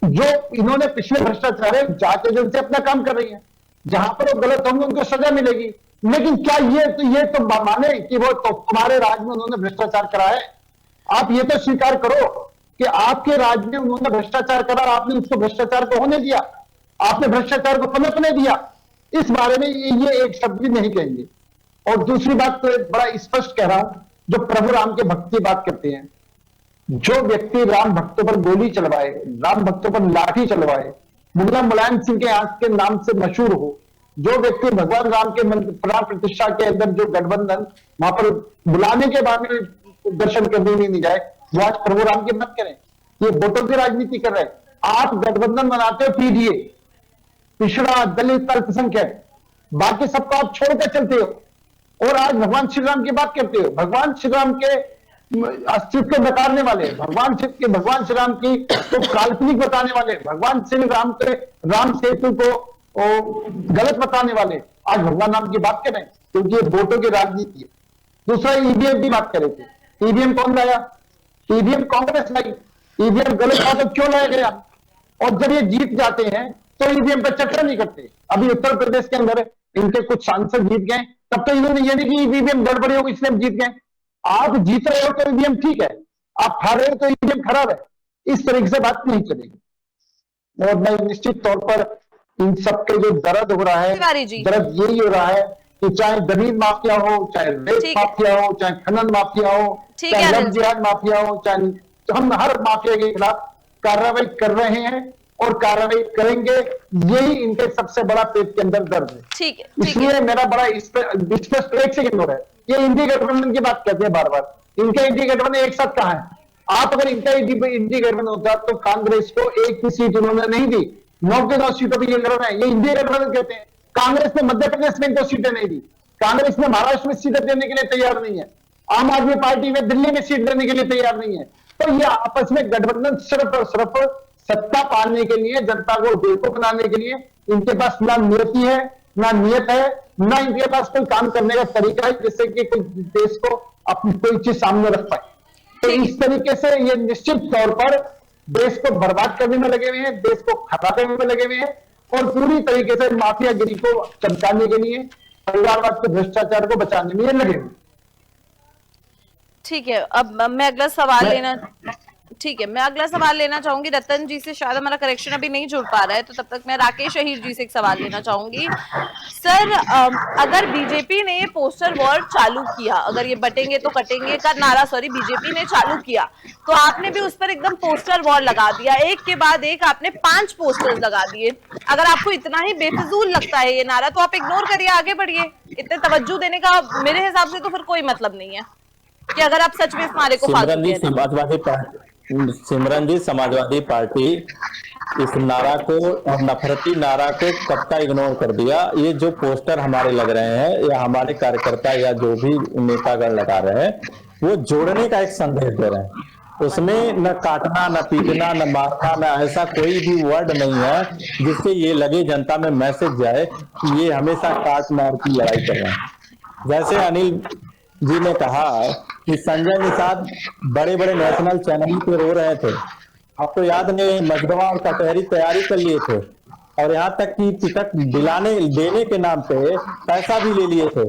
जो इन्होंने पिछले भ्रष्टाचार है, जांच एजेंसी अपना काम कर रही है, जहां पर वो गलत होंगे उनको सजा मिलेगी, लेकिन क्या ये तो माने कि वो तो तुम्हारे राज में उन्होंने भ्रष्टाचार करा है? आप ये तो स्वीकार करो कि आपके राज में उन्होंने भ्रष्टाचार करा, आपने उसको भ्रष्टाचार को होने दिया, आपने भ्रष्टाचार को पनपने दिया। इस बारे में ये एक शब्द भी नहीं कहेंगे। और दूसरी बात तो बड़ा स्पष्ट कह रहा हूं, जो प्रभु राम के भक्त की बात करते हैं, जो व्यक्ति राम भक्तों पर गोली चलवाए, राम भक्तों पर लाठी चलवाए, मुलायम सिंह के आंख के नाम से मशहूर हो, जो व्यक्ति भगवान राम के प्राण प्रतिष्ठा के अंदर जो गठबंधन वहां पर बुलाने के बाद में दर्शन करने नहीं जाए, वो आज प्रभु राम की मत करें, ये वोटों की राजनीति कर रहे हैं। आप गठबंधन बनाते हो पीडीए, पिछड़ा, दलित, अल्पसंख्यक, बाकी सबको आप छोड़कर चलते हो और आज भगवान श्री राम की बात करते हो। भगवान श्री राम के अस्तित्व को नकारने वाले, भगवान श्री राम की तो काल्पनिक बताने वाले, भगवान श्री राम के राम सेतु को गलत बताने वाले आज भगवान राम की बात करें, क्योंकि ये वोटों की राजनीति है। दूसरा, ईवीएम की बात करे थे, ईवीएम कौन लाया? ईवीएम कांग्रेस लाई। ईवीएम गलत था तो क्यों लाया गया? और जब ये जीत जाते हैं तो ईवीएम पर चर्चा नहीं करते। अभी उत्तर प्रदेश के अंदर इनके कुछ सांसद जीत गए, तब तो इन्होंने ये नहीं कि ईवीएम गड़बड़ी हो इसलिए हम जीत गए। आप जीत रहे हो तो ईवीएम ठीक है, आप हार रहे हो तो ईवीएम खराब है। इस तरीके से बात नहीं चलेगी। और मैं निश्चित तौर पर इन सबके जो दर्द हो रहा है, दर्द यही हो रहा है कि चाहे जमीन माफिया हो, चाहे रेत माफिया हो, चाहे खनन माफिया हो, चाहे लव जिहाद माफिया हो, चाहे तो हम हर माफिया के खिलाफ कार्रवाई कर रहे हैं और कार्रवाई करेंगे। यही इनके सबसे बड़ा पेट के अंदर दर्द है। ठीक है, इसलिए मेरा बड़ा स्पष्ट एक सेकंड हो रहा है, ये इंडी गठबंधन की बात करते हैं बार बार। इनका इंडी गठबंधन एक साथ कहां है? आप अगर इनका इंडी गठबंधन होता तो कांग्रेस को एक भी सीट उन्होंने नहीं दी, 9 के 9 सीटों पर ये लड़ रहे हैं। ये इंडी गठबंधन कहते हैं। कांग्रेस ने मध्य प्रदेश में इनको सीटें नहीं दी, कांग्रेस ने महाराष्ट्र में सीटें देने के लिए तैयार नहीं है। आम आदमी पार्टी में दिल्ली में सीट देने के लिए तैयार नहीं है। तो ये आपस में गठबंधन सिर्फ और सिर्फ सत्ता पाने के लिए, जनता को बेवकूफ बनाने के लिए। इनके पास ना नियति है, ना नियत है, ना इनके पास कोई काम करने का तरीका है जिससे कि कोई देश को अपनी कोई चीज सामने रख पाए। तो इस तरीके से ये निश्चित तौर पर देश को बर्बाद करने में लगे हुए हैं, देश को खतरा करने में लगे हुए हैं और पूरी तरीके से माफियागिरी को चमकाने के लिए, परिवारवाद के भ्रष्टाचार को बचाने में ये लगे हुए। ठीक है, अब मैं अगला सवाल लेना चाहूंगी रतन जी से। शायद हमारा करेक्शन अभी नहीं जुड़ पा रहा है, तो तब तक मैं राकेश अहीर जी से एक सवाल लेना चाहूंगी। सर, अगर बीजेपी ने ये पोस्टर वॉर चालू किया, अगर ये बटेंगे तो कटेंगे का नारा बीजेपी ने चालू किया, तो आपने भी उस पर एकदम पोस्टर वॉर लगा दिया, एक के बाद एक आपने 5 पोस्टर्स लगा दिए। अगर आपको इतना ही बेफिजूल लगता है ये नारा, तो आप इग्नोर करिए, आगे बढ़िए। इतने तवज्जो देने का मेरे हिसाब से तो फिर कोई मतलब नहीं है कि अगर आप सच में इस नारे को सिमरन जी, समाजवादी पार्टी इस नारा को और नफरती नारा को कब का इग्नोर कर दिया। ये जो पोस्टर हमारे लग रहे हैं या हमारे कार्यकर्ता या जो भी नेतागण लगा रहे हैं, वो जोड़ने का एक संदेश दे रहे हैं। उसमें न काटना, न पीटना, न मारना, न ऐसा कोई भी वर्ड नहीं है जिससे ये लगे जनता में मैसेज जाए कि ये हमेशा काट मार की लड़ाई कर रहे हैं। जैसे अनिल जी ने कहा कि संजय निषाद बड़े बड़े नेशनल चैनल पे रो रहे थे, आपको याद नहीं, मजगवा और कटहरी तैयारी कर लिए थे और यहाँ तक कि टिकट देने के नाम पे पैसा भी ले लिए थे,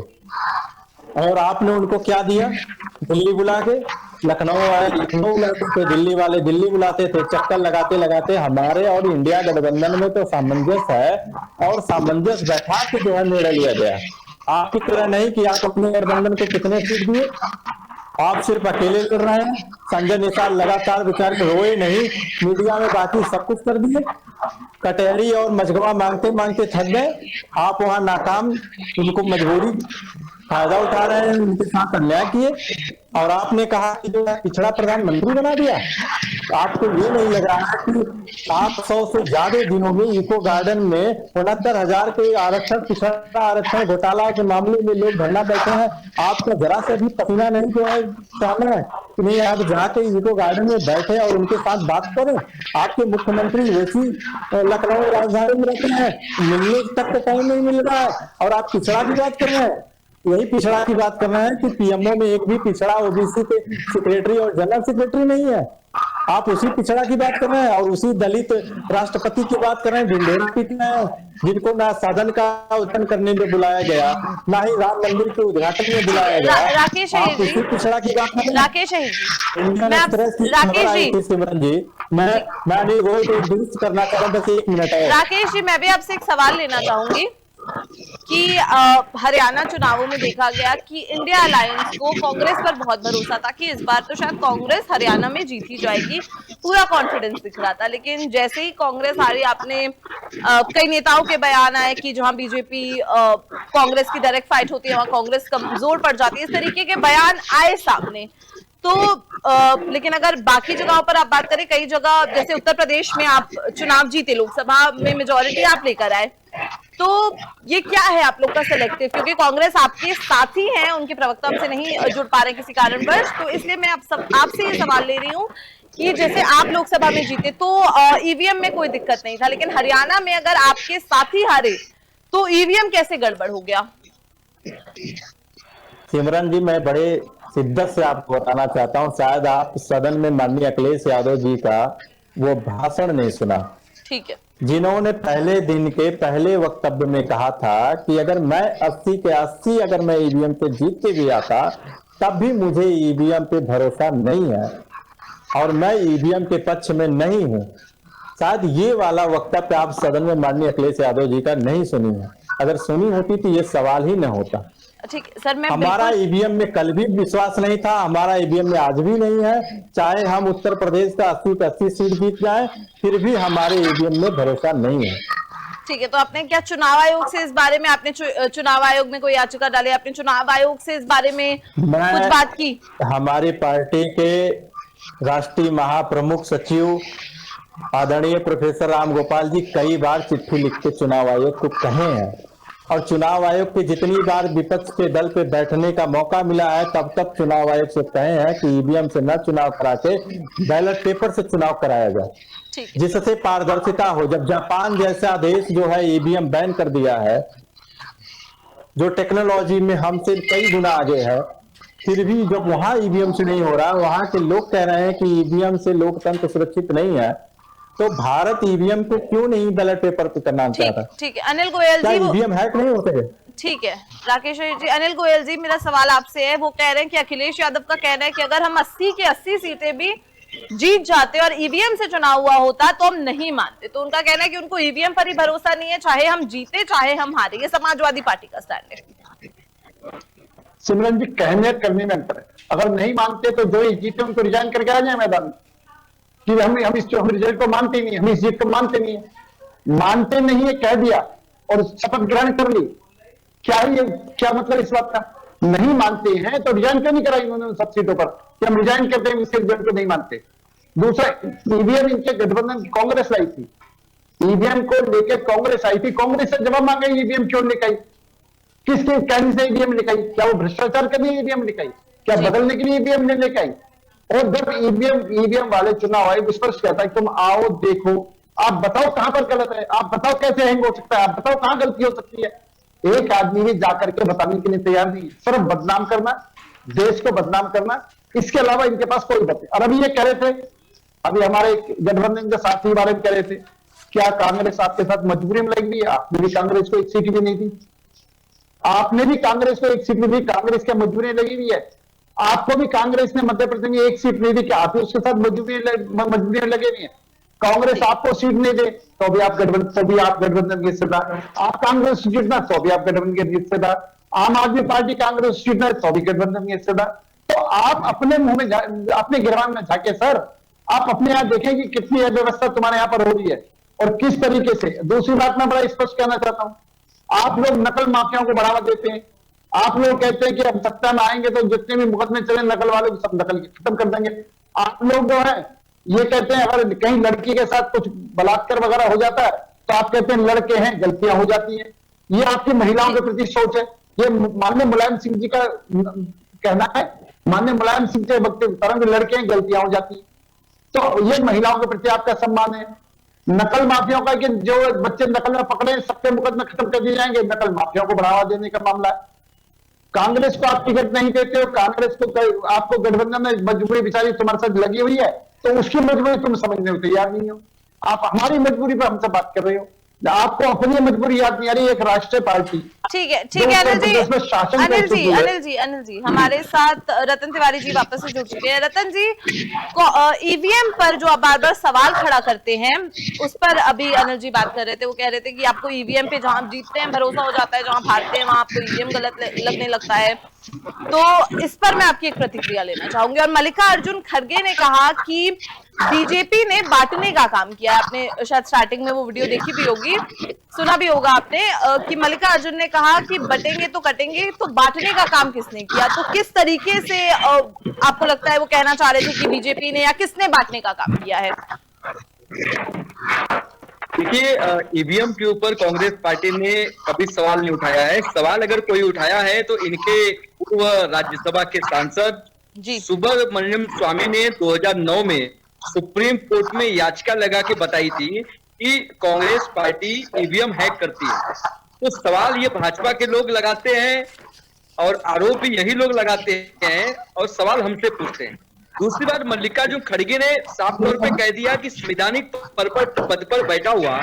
और आपने उनको क्या दिया? दिल्ली बुला के, लखनऊ आए, लखनऊ बुलाते थे, दिल्ली वाले दिल्ली बुलाते थे, चक्कर लगाते लगाते हमारे और इंडिया गठबंधन में तो सामंजस्य है और सामंजस्य बैठा के जो है निर्णय लिया गया। आपकी तरह नहीं कि आप अपने गठबंधन को कितने सीट दिए, आप सिर्फ अकेले कर रहे हैं। संजय निषाद लगातार बेचारे रोए नहीं, मीडिया में बाकी सब कुछ कर दिए। कटहरी और मजगवा मांगते मांगते थक गए, आप वहां नाकाम, उनको मजबूरी फायदा उठा रहे हैं, उनके साथ अन्याय किए और आपने कहा कि जो पिछड़ा प्रधानमंत्री बना दिया। आपको ये नहीं लग रहा है कि 800 से ज्यादा दिनों में इको गार्डन में 69,000 के आरक्षण, पिछड़ा आरक्षण घोटाला के मामले में लोग धरना बैठे हैं, आपका जरा से भी पसीना नहीं जो है सामने है कि नहीं आप जाके इको गार्डन में बैठे और उनके साथ बात करें। आपके मुख्यमंत्री वैसी लखनऊ राजधानी में रहते हैं, मिलने तक तो टाइम नहीं मिल रहा है और आप पिछड़ा की बात कर रहे हैं। यही पिछड़ा की बात कर रहे हैं कि पीएमओ में एक भी पिछड़ा ओबीसी के सेक्रेटरी और जनरल सेक्रेटरी नहीं है। आप उसी पिछड़ा की बात कर रहे हैं और उसी दलित राष्ट्रपति की बात कर रहे हैं, ढिंढोरा पीट रहे हैं, जिनको ना सदन का उद्घाटन करने में बुलाया गया, ना ही राम मंदिर के उद्घाटन में बुलाया गया। राकेश आप उसी पिछड़ा की बात कर रहे हैं। राकेश जी, सिमरन जी, मैं नहीं रोज दुरुस्त करना चाह रहा हूँ, बस 1 मिनट है। राकेश जी, मैं भी आपसे एक सवाल लेना चाहूंगी कि हरियाणा चुनावों में देखा गया कि इंडिया अलायंस को कांग्रेस पर बहुत भरोसा था कि इस बार तो शायद कांग्रेस हरियाणा में जीत ही जाएगी, पूरा कॉन्फिडेंस दिख रहा था। लेकिन जैसे ही कांग्रेस हारी, आपने कई नेताओं के बयान आए कि जहां बीजेपी कांग्रेस की डायरेक्ट फाइट होती है वहां कांग्रेस कमजोर पड़ जाती है, इस तरीके के बयान आए सामने। तो लेकिन अगर बाकी जगहों पर आप बात करें, कई जगह जैसे उत्तर प्रदेश में आप चुनाव जीते, लोकसभा में मेजोरिटी आप लेकर आए, तो ये क्या है आप लोग का सिलेक्टिव? क्योंकि कांग्रेस आपके साथी हैं, उनके प्रवक्ता हमसे नहीं जुड़ पा रहे किसी कारणवश, तो इसलिए मैं आपसे ये सवाल ले रही हूँ कि जैसे आप लोकसभा में जीते तो ईवीएम में कोई दिक्कत नहीं था, लेकिन हरियाणा में अगर आपके साथी हारे तो ईवीएम कैसे गड़बड़ हो गया? सिमरन जी, मैं बड़े शिद्दत से आपको बताना चाहता हूं, शायद आप सदन में माननीय अखिलेश यादव जी का वो भाषण नहीं सुना। ठीक है। जिन्होंने पहले दिन के पहले वक्तव्य में कहा था कि अगर मैं 80 के 80 अगर मैं ईवीएम पे जीत के भी आता तब भी मुझे ईवीएम पे भरोसा नहीं है और मैं ईवीएम के पक्ष में नहीं हूं। शायद ये वाला वक्तव्य आप सदन में माननीय अखिलेश यादव जी का नहीं सुनी है। अगर सुनी होती तो ये सवाल ही न होता। ठीक सर, मैं हमारा ईवीएम में कल भी विश्वास नहीं था, हमारा ईवीएम में आज भी नहीं है। चाहे हम उत्तर प्रदेश का 80 पे 80 सीट जीत जाए, फिर भी हमारे ईवीएम में भरोसा नहीं है। ठीक है, तो आपने क्या चुनाव आयोग से इस बारे में, आपने चुनाव आयोग में कोई याचिका डाली, आपने चुनाव आयोग से इस बारे में कुछ बात की? हमारी पार्टी के राष्ट्रीय महाप्रमुख सचिव आदरणीय प्रोफेसर राम गोपाल जी कई बार चिट्ठी लिख के चुनाव आयोग को कहे हैं और चुनाव आयोग के जितनी बार विपक्ष के दल पे बैठने का मौका मिला है तब तक चुनाव आयोग से कहे हैं कि ईवीएम से न चुनाव करा के बैलेट पेपर से चुनाव कराया जाए, जिससे पारदर्शिता हो। जब जापान जैसा देश जो है ईवीएम बैन कर दिया है, जो टेक्नोलॉजी में हमसे कई गुना आगे है, फिर भी जब वहां ईवीएम से नहीं हो रहा, वहां के लोग कह रहे हैं कि ईवीएम से लोकतंत्र सुरक्षित नहीं है, तो भारत ईवीएम को क्यों नहीं बैलेट पेपर पे करना चाहता? ठीक है अनिल गोयल जी, ईवीएम हैक नहीं होते? ठीक है राकेश जी। अनिल गोयल जी, मेरा सवाल आपसे है, वो कह रहे हैं कि अखिलेश यादव का कहना है कि अगर हम 80 के 80 सीटें भी जीत जाते और ईवीएम से चुनाव हुआ होता तो हम नहीं मानते। तो उनका कहना है कि उनको ईवीएम पर ही भरोसा नहीं है, चाहे हम जीते चाहे हम हारे। ये समाजवादी पार्टी का स्टैंड है। सिमरन जी, कहने करने में अंतर है। अगर नहीं मानते तो जो जीते उनको रिजाइन करके आ जाए मैदान में, कि हम इस रिजल्ट को मानते नहीं, हम इस जीत को मानते नहीं है। मानते नहीं है कह दिया और शपथ ग्रहण कर ली, क्या मतलब इस बात का? नहीं मानते हैं तो रिजाइन क्यों नहीं कराई उन्होंने सब सीटों पर कि हम रिजाइन करते हैं, इस रिजल्ट को नहीं मानते। दूसरा, ईवीएम इनके गठबंधन कांग्रेस लाई थी, ईवीएम को लेकर कांग्रेस आई थी, कांग्रेस से जवाब मांगे ईवीएम क्यों लेकर आई, किसके कहने से ईवीएम लेकर आई? क्या वो भ्रष्टाचार के लिए ईवीएम लेकर आई? क्या बदलने के लिए ईवीएम ने लेकर आई? और जब ईवीएम वाले चुनाव आयोग स्पष्ट कहता है तुम आओ देखो, आप बताओ कहां पर गलत है, आप बताओ कैसे हैंग हो सकता है, आप बताओ कहां गलती हो सकती है। एक आदमी भी जाकर के बताने के लिए तैयार नहीं, सिर्फ बदनाम करना, देश को बदनाम करना, इसके अलावा इनके पास कोई बात नहीं। और अभी ये कह रहे थे, अभी हमारे गठबंधन के साथी बारे में कह रहे थे, क्या कांग्रेस आपके साथ मजबूरी में लगी? आपने भी कांग्रेस को एक सीट भी नहीं दी, आपने भी कांग्रेस को एक सीट नहीं दी, कांग्रेस की मजबूरी लगी हुई है। आपको भी कांग्रेस ने मध्य प्रदेश में एक सीट नहीं दी, क्या आप भी उसके साथ मजबूरी लगे नहीं है? कांग्रेस आपको सीट नहीं दे तो भी आप गठबंधन के हिस्सेदार, आप कांग्रेस सीट ना तो भी आप गठबंधन के हिस्सेदार, आम आदमी पार्टी कांग्रेस सीट ना तो भी गठबंधन के हिस्सेदार। तो आप अपने मुंह में अपने गिरबान में झाके सर, आप अपने यहाँ देखें कि कितनी अव्यवस्था तुम्हारे यहाँ पर हो रही है और किस तरीके से। दूसरी बात मैं बड़ा स्पष्ट कहना चाहता हूं, आप लोग नकल माफियाओं को बढ़ावा देते हैं। आप लोग कहते हैं कि हम सत्ता में आएंगे तो जितने भी मुकदमे चले नकल वाले सब नकल खत्म कर देंगे। आप लोग जो है ये कहते हैं अगर कहीं लड़की के साथ कुछ बलात्कार वगैरह हो जाता है तो आप कहते हैं लड़के हैं, गलतियां हो जाती हैं। ये आपकी महिलाओं के प्रति सोच है। ये माननीय मुलायम सिंह जी का कहना है, माननीय मुलायम सिंह के वक्तव्य लड़के हैं, गलतियां हो जाती हैं। तो ये महिलाओं के प्रति आपका सम्मान है। नकल माफियाओं का कि जो बच्चे नकल में पकड़े सबके मुकदमे खत्म कर दिए जाएंगे, नकल माफियाओं को बढ़ावा देने का मामला है। कांग्रेस को आप टिकट नहीं देते हो, कांग्रेस को आपको गठबंधन में मजबूरी बेचारी तुम्हारे साथ लगी हुई है तो उसकी मजबूरी तुम समझने को तैयार नहीं हो। आप हमारी मजबूरी पर हमसे बात कर रहे हो, आपको अपनी मजबूरी याद नहीं आ रही। एक राष्ट्रीय पार्टी, ठीक है अनिल जी हमारे साथ रतन तिवारी जी वापस से जुड़ चुके हैं। रतन जी, ईवीएम पर जो आप बार बार सवाल खड़ा करते हैं उस पर अभी अनिल जी बात कर रहे थे। वो कह रहे थे कि आपको ईवीएम पे जहां जीतते हैं भरोसा हो जाता है, जहां हारते हैं वहां आपको ईवीएम गलत लगने लगता है। तो इस पर मैं आपकी एक प्रतिक्रिया लेना चाहूंगी। और मल्लिकार्जुन खड़गे ने कहा कि बीजेपी ने बांटने का काम किया है। आपने शायद स्टार्टिंग में वो वीडियो देखी भी होगी, सुना भी होगा आपने कि मल्लिकार्जुन ने कहा कि बटेंगे तो कटेंगे, तो बांटने का काम किसने किया? तो किस तरीके से आपको लगता है वो कहना चाह रहे थे कि बीजेपी ने या किसने बांटने का काम किया है? देखिए, ईवीएम के ऊपर कांग्रेस पार्टी ने कभी सवाल नहीं उठाया है। सवाल अगर कोई उठाया है तो इनके पूर्व राज्यसभा के सांसद सुब्रमण्यम स्वामी ने 2009 में सुप्रीम कोर्ट में याचिका लगा के बताई थी कि कांग्रेस पार्टी ईवीएम हैक करती है। तो सवाल ये भाजपा के लोग लगाते हैं और आरोप भी यही लोग लगाते हैं और सवाल हमसे पूछते हैं। दूसरी बात, मल्लिकार्जुन खड़गे ने साफ तौर पे कह दिया कि संवैधानिक पद पर बैठा हुआ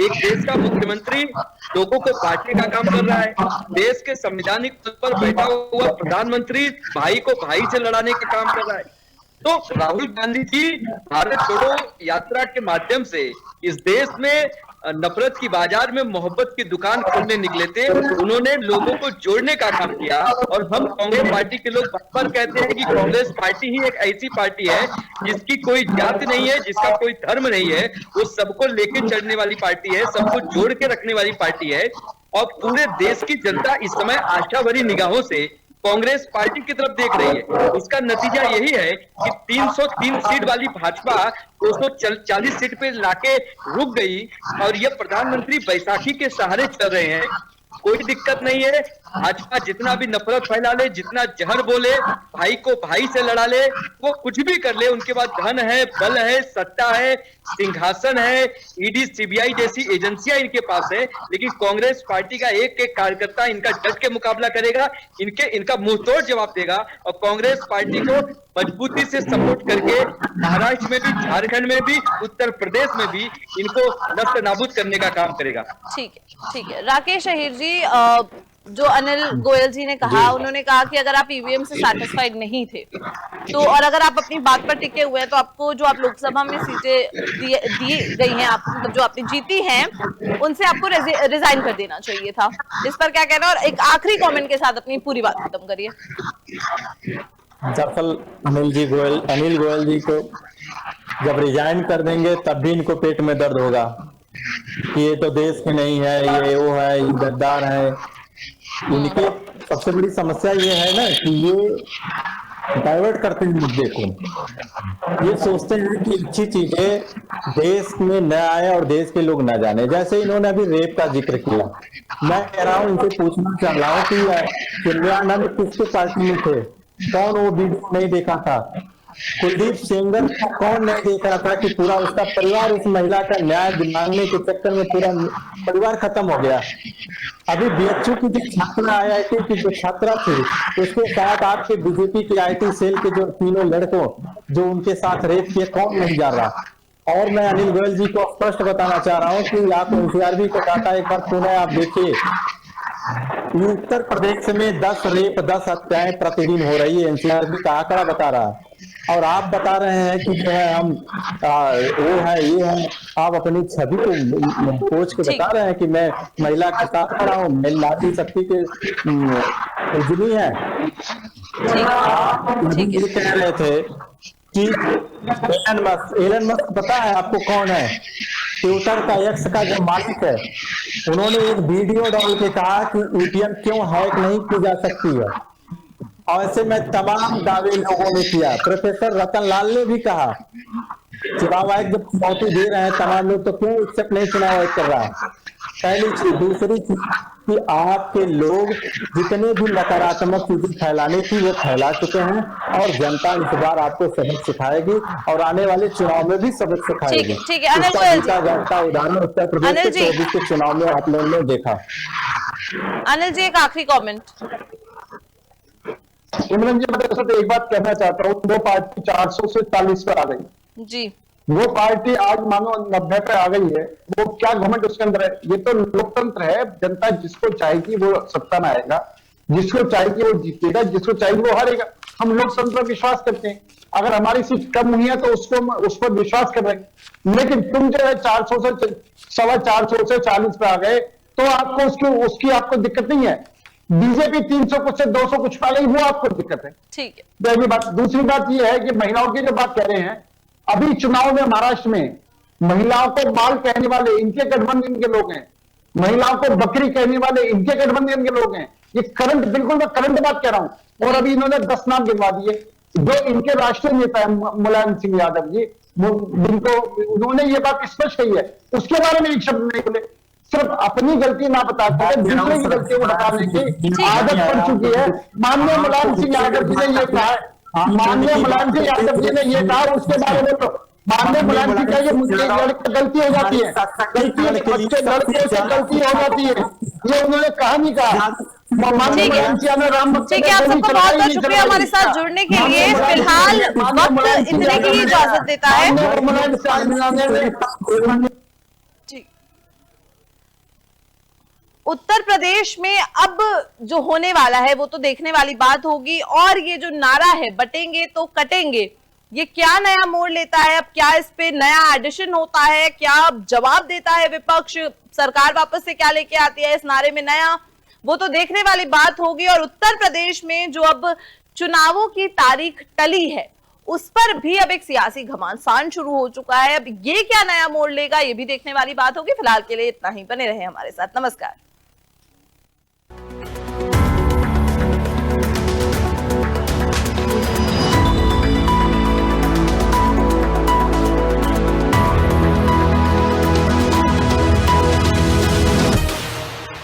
एक देश का मुख्यमंत्री लोगों को बांटने का काम कर रहा है। देश के संवैधानिक पद पर बैठा हुआ प्रधानमंत्री भाई को भाई से लड़ाने का काम कर रहा है। तो राहुल गांधी जी भारत छोड़ो यात्रा के माध्यम से इस देश में नफरत की बाजार में मोहब्बत की दुकान खोलने निकले थे। उन्होंने लोगों को जोड़ने का काम किया और हम कांग्रेस पार्टी के लोग बार कहते हैं कि कांग्रेस पार्टी ही एक ऐसी पार्टी है जिसकी कोई जाति नहीं है, जिसका कोई धर्म नहीं है, वो सबको लेके चलने वाली पार्टी है, सबको जोड़ के रखने वाली पार्टी है। और पूरे देश की जनता इस समय आशा भरी निगाहों से कांग्रेस पार्टी की तरफ देख रही है। उसका नतीजा यही है कि 303 सीट वाली भाजपा 240 सीट पे लाके रुक गई और ये प्रधानमंत्री बैसाखी के सहारे चल रहे हैं। कोई दिक्कत नहीं है। भाजपा जितना भी नफरत फैला ले, जितना जहर बोले, भाई को भाई से लड़ा ले, वो कुछ भी कर ले, उनके पास धन है, बल है, सत्ता है, सिंहासन है, ईडी सीबीआई जैसी एजेंसियां इनके पास है। लेकिन कांग्रेस पार्टी का एक एक कार्यकर्ता इनका डट के मुकाबला करेगा, इनका मुंहतोड़ जवाब देगा। और कांग्रेस पार्टी को मजबूती से सपोर्ट करके महाराष्ट्र में भी, झारखंड में भी, उत्तर प्रदेश में भी इनको नष्ट नाबूद करने का काम करेगा। ठीक है। राकेश अहीर जी, जो अनिल गोयल जी ने कहा, उन्होंने कहा कि अगर आप ईवीएम से सैटिस्फाइड नहीं थे तो, और अगर आप अपनी बात पर टिके हुए हैं, तो आपको जो आप लोकसभा में सीटें दी गई हैं, आप मतलब जो आपने जीती हैं, उनसे आपको रिजाइन कर देना चाहिए था। इस पर क्या कहना है? और एक आखिरी कमेंट के साथ अपनी पूरी बात खत्म करिए। दरअसल अनिल गोयल जी को जब रिजाइन कर देंगे तब भी इनको पेट में दर्द होगा कि ये तो देश के नहीं है, ये वो है, ये गद्दार है। इनके सबसे बड़ी समस्या ये है ना कि ये डाइवर्ट करते हैं मुद्दे को। ये सोचते हैं कि अच्छी चीजें देश में न आए और देश के लोग न जाने। जैसे इन्होंने अभी रेप का जिक्र किया, मैं कह रहा हूँ, इनसे पूछना चाह रहा हूँ कि चिन्मयानंद किसके पार्टी में थे? कौन वो वीडियो नहीं देखा था? कुलदीप सेंगर को कौन नहीं देख रहा था कि पूरा उसका परिवार उस महिला का न्याय दिलाने के चक्कर में पूरा परिवार खत्म हो गया। अभी बीएचयू की जो छात्रा IIT की जो छात्रा थी, उसके साथ आपके बीजेपी के IT सेल के जो तीनों लड़कों जो उनके साथ रेप किए, कौन नहीं जा रहा? और मैं अनिल गोयल जी को स्पष्ट बताना चाह रहा हूँ कि आप NCRB को डाटा एक बार सुने, आप देखिए, उत्तर प्रदेश में 10 रेप 10 हत्याएं प्रतिदिन हो रही है। NCRB का आंकड़ा बता रहा है। और आप बता रहे हैं कि जो है हम वो है, ये है। आप अपनी छवि को सोच के बता रहे हैं कि मैं महिला के साथ खड़ा हूँ, मैं नारी शक्ति के उजली है। ये कह रहे थे कि एलन मस्क पता है आपको कौन है? ट्विटर का एक्स का जो मालिक है, उन्होंने एक वीडियो डाल के कहा कि ATM क्यों हैक नहीं की जा सकती है। और ऐसे में तमाम दावे लोगों ने किया। प्रोफेसर रतन लाल ने भी कहा चुनाव आयोग जब चुनौती दे रहे हैं तमाम लोग, तो क्यों एक्सेप्ट नहीं चुनाव आयोग कर रहा है? पहली चीज। दूसरी चीज कि आपके लोग जितने भी नकारात्मक चीजें फैलाने थी वो फैला चुके हैं, और जनता इस बार आपको सबक सिखाएगी और आने वाले चुनाव में भी सबक सिखाएगी। ठीक है, अनिल गोयल जी, उदाहरण उत्तर प्रदेश के 24 के चुनाव में आप लोगों ने देखा। अनिल जी, एक आखिरी कमेंट। इमरान जी, मैं तो एक बात कहना चाहता हूँ, वो पार्टी 400 से 40 पर आ गई जी। वो पार्टी आज मानो 90 पे आ गई है। वो क्या घमंड उसके अंदर है? ये तो लोकतंत्र है। जनता जिसको चाहेगी वो सत्ता में आएगा, जिसको चाहेगी वो जीतेगा, जिसको चाहेगी वो हारेगा। हम लोकतंत्र पर विश्वास करते हैं। अगर हमारी सीट कम हुई है तो उस पर विश्वास कर रहे हैं। लेकिन तुम जो है 400 से 450 से 40 पे आ गए, तो आपको उसकी आपको दिक्कत नहीं है। बीजेपी 300 कुछ से 200 कुछ पा गई, वो आपको दिक्कत है। ठीक है। पहली बात। दूसरी बात ये है कि महिलाओं की जो बात कह रहे हैं, अभी चुनाव में महाराष्ट्र में महिलाओं को बाल कहने वाले इनके गठबंधन के लोग हैं, महिलाओं को बकरी कहने वाले इनके गठबंधन के लोग हैं। ये करंट, बिल्कुल मैं करंट बात कह रहा हूं। और अभी इन्होंने 10 नाम गिनवा दिए। जो इनके राष्ट्रीय नेता है मुलायम सिंह यादव जी, जिनको उन्होंने ये बात स्पष्ट कही है, उसके बारे में एक शब्द नहीं बोले। सिर्फ अपनी गलती ना बताते दूसरे की गलती को बताने की आदत पड़ चुकी है। माननीय मुलायम सिंह यादव जी ने ये कहा है, माननीय मुलायम सिंह यादव जी ने ये कहा, उसके बारे में तो माननीय मुलायम सिंह का ये गलती हो जाती है, गलती लड़कियों से गलती हो जाती है, ये उन्होंने कहा नहीं कहा। ठीक है, आप सबको बहुत बहुत शुक्रिया हमारे साथ जुड़ने के लिए। फिलहाल वक्त इतने की ही इजाजत देता है। उत्तर प्रदेश में अब जो होने वाला है वो तो देखने वाली बात होगी। और ये जो नारा है बटेंगे तो कटेंगे, ये क्या नया मोड़ लेता है? अब क्या इस पे नया एडिशन होता है? क्या जवाब देता है विपक्ष? सरकार वापस से क्या लेके आती है इस नारे में नया? वो तो देखने वाली बात होगी। और उत्तर प्रदेश में जो अब चुनावों की तारीख टली है, उस पर भी अब एक सियासी घमासान शुरू हो चुका है। अब ये क्या नया मोड़ लेगा, ये भी देखने वाली बात होगी। फिलहाल के लिए इतना ही। बने रहे हमारे साथ। नमस्कार।